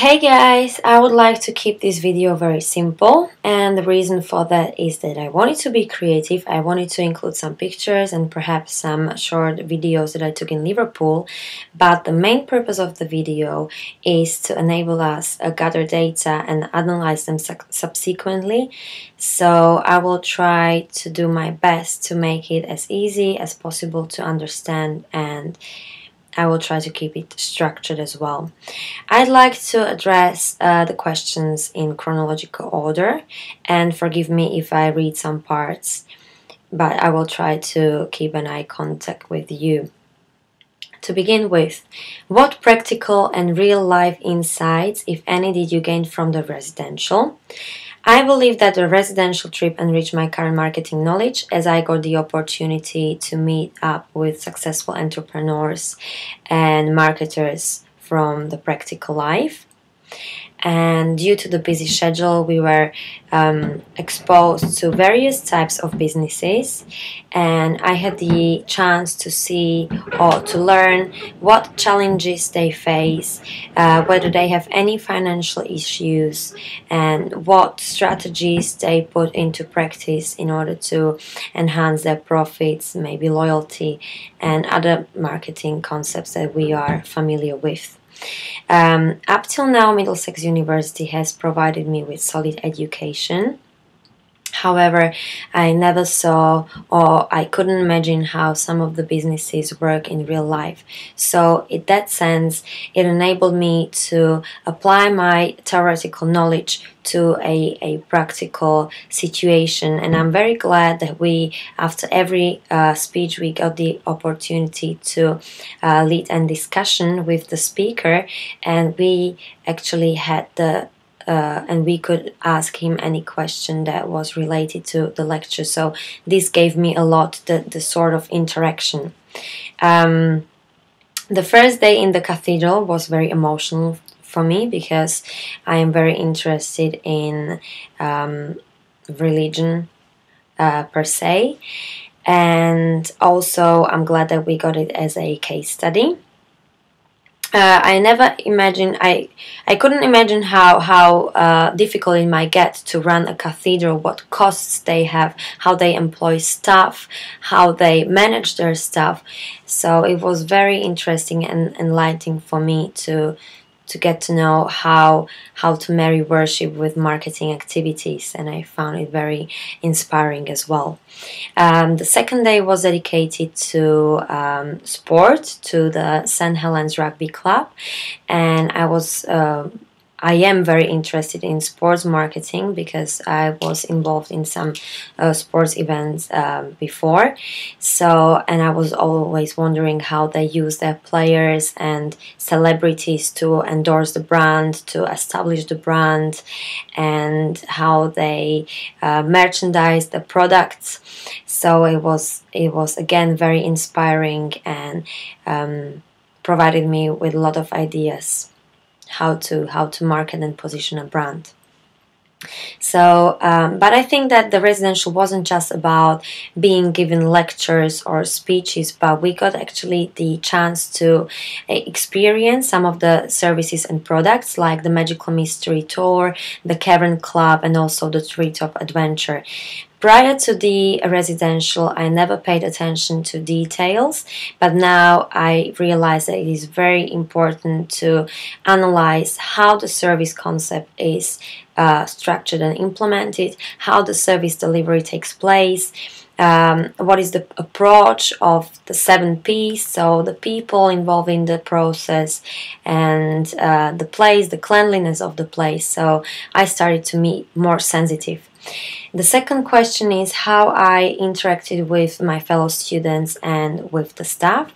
Hey guys, I would like to keep this video very simple, and the reason for that is that I wanted to be creative. I wanted to include some pictures and perhaps some short videos that I took in Liverpool, but the main purpose of the video is to enable us gather data and analyze them subsequently. So I will try to do my best to make it as easy as possible to understand, and I will try to keep it structured as well. I'd like to address the questions in chronological order, and forgive me if I read some parts, but I will try to keep an eye contact with you. To begin with, what practical and real-life insights, if any, did you gain from the residential? I believe that the residential trip enriched my current marketing knowledge as I got the opportunity to meet up with successful entrepreneurs and marketers from the practical life. And due to the busy schedule, we were exposed to various types of businesses, and I had the chance to see or to learn what challenges they face, whether they have any financial issues, and what strategies they put into practice in order to enhance their profits, maybe loyalty, and other marketing concepts that we are familiar with. Up till now, Middlesex University has provided me with solid education. However, I never saw or I couldn't imagine how some of the businesses work in real life. So in that sense, it enabled me to apply my theoretical knowledge to a practical situation, and I'm very glad that we, after every speech, we got the opportunity to lead a discussion with the speaker, and we actually had and we could ask him any question that was related to the lecture. So this gave me a lot, the sort of interaction. The first day in the cathedral was very emotional for me because I am very interested in religion per se, and also I'm glad that we got it as a case study. I never imagined, I couldn't imagine how difficult it might get to run a cathedral, what costs they have, how they employ staff, how they manage their staff. So it was very interesting and enlightening for me to get to know how to marry worship with marketing activities, and I found it very inspiring as well. The second day was dedicated to sport, to the St. Helens Rugby Club, and I am very interested in sports marketing because I was involved in some sports events before. And I was always wondering how they use their players and celebrities to endorse the brand, to establish the brand, and how they merchandise the products. So it was again very inspiring and provided me with a lot of ideas how to market and position a brand. So, but I think that the residential wasn't just about being given lectures or speeches, but we got actually the chance to experience some of the services and products like the Magical Mystery Tour, the Cavern Club, and also the Treetop Adventure. Prior to the residential, I never paid attention to details, but now I realize that it is very important to analyze how the service concept is structured and implemented, how the service delivery takes place, what is the approach of the 7 P's, so the people involved in the process, and the place, the cleanliness of the place. So I started to be more sensitive. The second question is how I interacted with my fellow students and with the staff.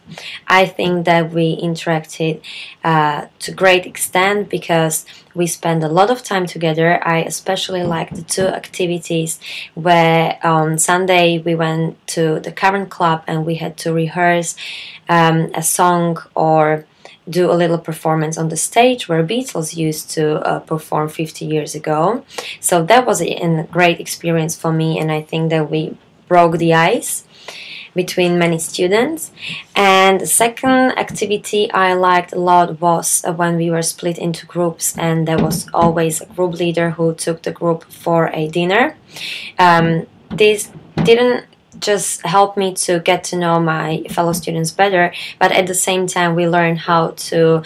I think that we interacted to great extent because we spent a lot of time together. I especially liked the 2 activities where on Sunday we went to the Cavern Club and we had to rehearse a song or do a little performance on the stage where Beatles used to perform 50 years ago. So that was a great experience for me, and I think that we broke the ice. between many students. And the second activity I liked a lot was when we were split into groups, and there was always a group leader who took the group for a dinner. This didn't just help me to get to know my fellow students better, but at the same time we learned how to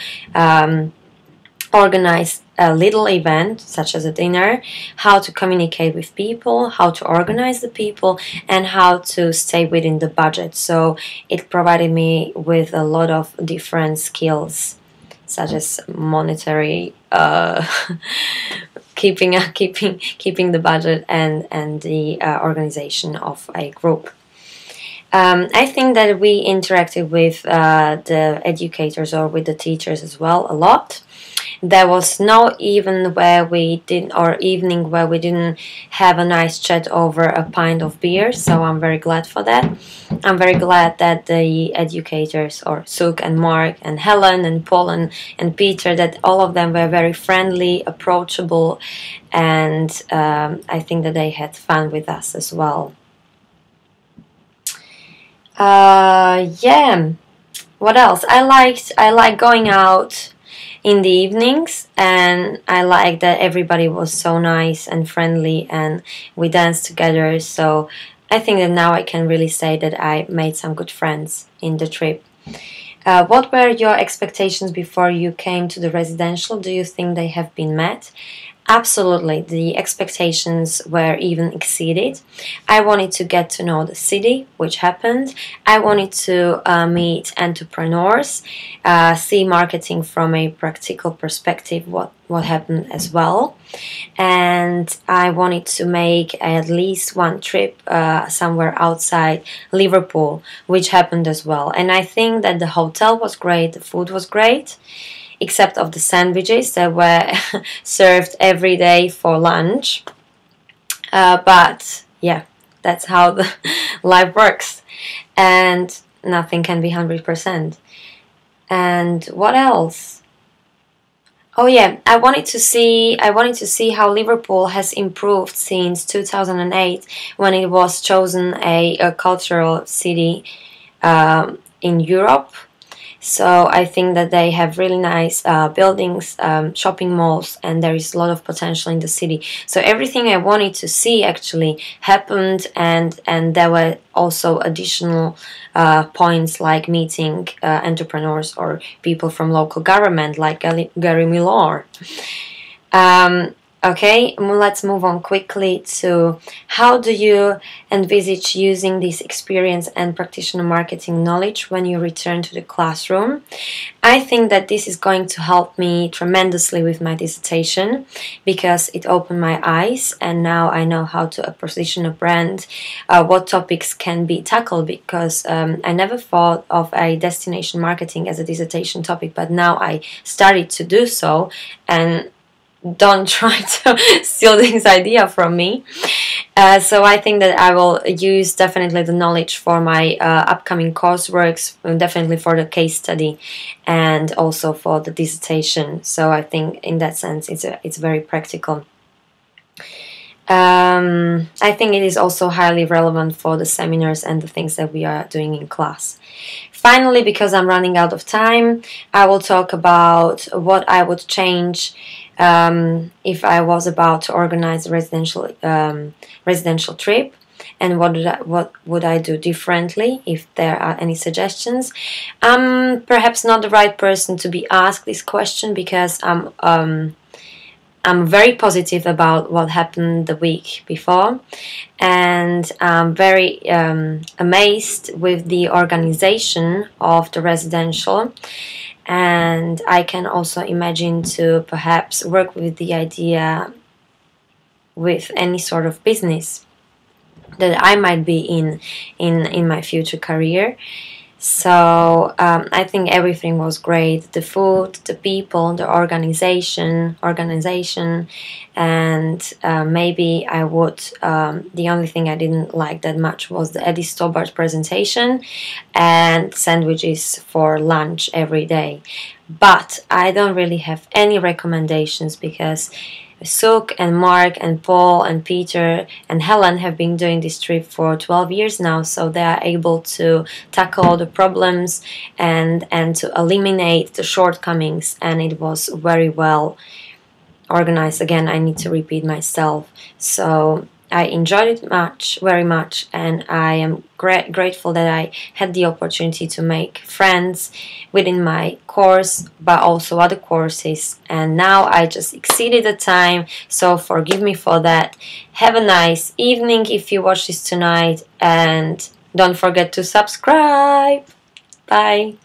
organize a little event such as a dinner, how to communicate with people, how to organize the people, and how to stay within the budget. So it provided me with a lot of different skills, such as monetary keeping the budget and the organization of a group. I think that we interacted with the educators or with the teachers as well a lot. There was no evening where we didn't have a nice chat over a pint of beer, so I'm very glad for that. I'm very glad that the educators, or Suk and Mark and Helen and Paul and Peter, that all of them were very friendly, approachable, and I think that they had fun with us as well. Yeah, what else? I like going out in the evenings, and I like that everybody was so nice and friendly, and we danced together. So I think that now I can really say that I made some good friends in the trip. What were your expectations before you came to the residential? Do you think they have been met? Absolutely, the expectations were even exceeded. I wanted to get to know the city, which happened. I wanted to meet entrepreneurs, see marketing from a practical perspective, what happened as well. And I wanted to make at least one trip somewhere outside Liverpool, which happened as well. And I think that the hotel was great, the food was great, except of the sandwiches that were served every day for lunch. But yeah, that's how the life works, and nothing can be 100%. And what else? Oh yeah, I wanted to see how Liverpool has improved since 2008, when it was chosen a cultural city in Europe. So I think that they have really nice buildings, shopping malls, and there is a lot of potential in the city. So everything I wanted to see actually happened, and there were also additional points like meeting entrepreneurs or people from local government like Gary Millar. Okay, let's move on quickly to how do you envisage using this experience and practitioner marketing knowledge when you return to the classroom. I think that this is going to help me tremendously with my dissertation, because it opened my eyes, and now I know how to position a brand, what topics can be tackled, because I never thought of a destination marketing as a dissertation topic, but now I started to do so. And don't try to steal this idea from me. So I think that I will use definitely the knowledge for my upcoming courseworks, definitely for the case study, and also for the dissertation. So I think in that sense it's very practical. I think it is also highly relevant for the seminars and the things that we are doing in class. Finally, because I'm running out of time, I will talk about what I would change if I was about to organize a residential trip, and what would I do differently if there are any suggestions. I'm perhaps not the right person to be asked this question, because I'm very positive about what happened the week before, and I'm very amazed with the organization of the residential. And I can also imagine to perhaps work with the idea with any sort of business that I might be in my future career. So I think everything was great. The food, the people, the organization, and maybe I would. The only thing I didn't like that much was the Eddie Stobbart presentation and sandwiches for lunch every day. But I don't really have any recommendations, because Suk and Mark and Paul and Peter and Helen have been doing this trip for 12 years now, so they are able to tackle the problems and to eliminate the shortcomings, and it was very well organized. Again, I need to repeat myself. So I enjoyed it very much, and I am grateful that I had the opportunity to make friends within my course, but also other courses. And now I just exceeded the time, so forgive me for that. Have a nice evening if you watch this tonight, and don't forget to subscribe. Bye.